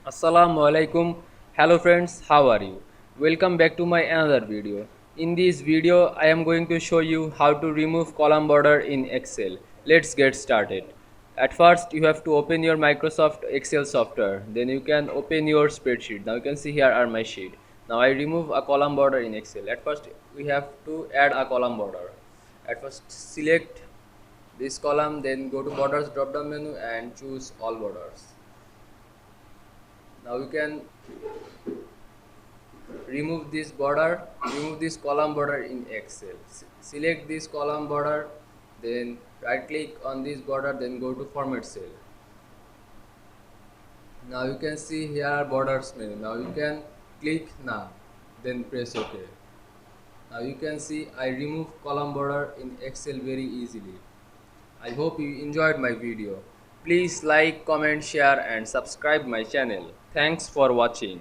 Assalamu Walaikum. Hello friends, how are you? Welcome back to my another video. In this video, I am going to show you how to remove column border in Excel. Let's get started. At first, you have to open your Microsoft Excel software. Then you can open your spreadsheet. Now you can see here are my sheet. Now I remove a column border in Excel. At first, we have to add a column border. At first, select this column, then go to borders drop down menu and choose all borders. Now you can remove this border, remove this column border in Excel. Select this column border, then right click on this border, then go to format cell. Now you can see here are borders menu. Now you can click now, then press OK. Now you can see I remove column border in Excel very easily. I hope you enjoyed my video. Please like, comment, share and subscribe my channel. Thanks for watching.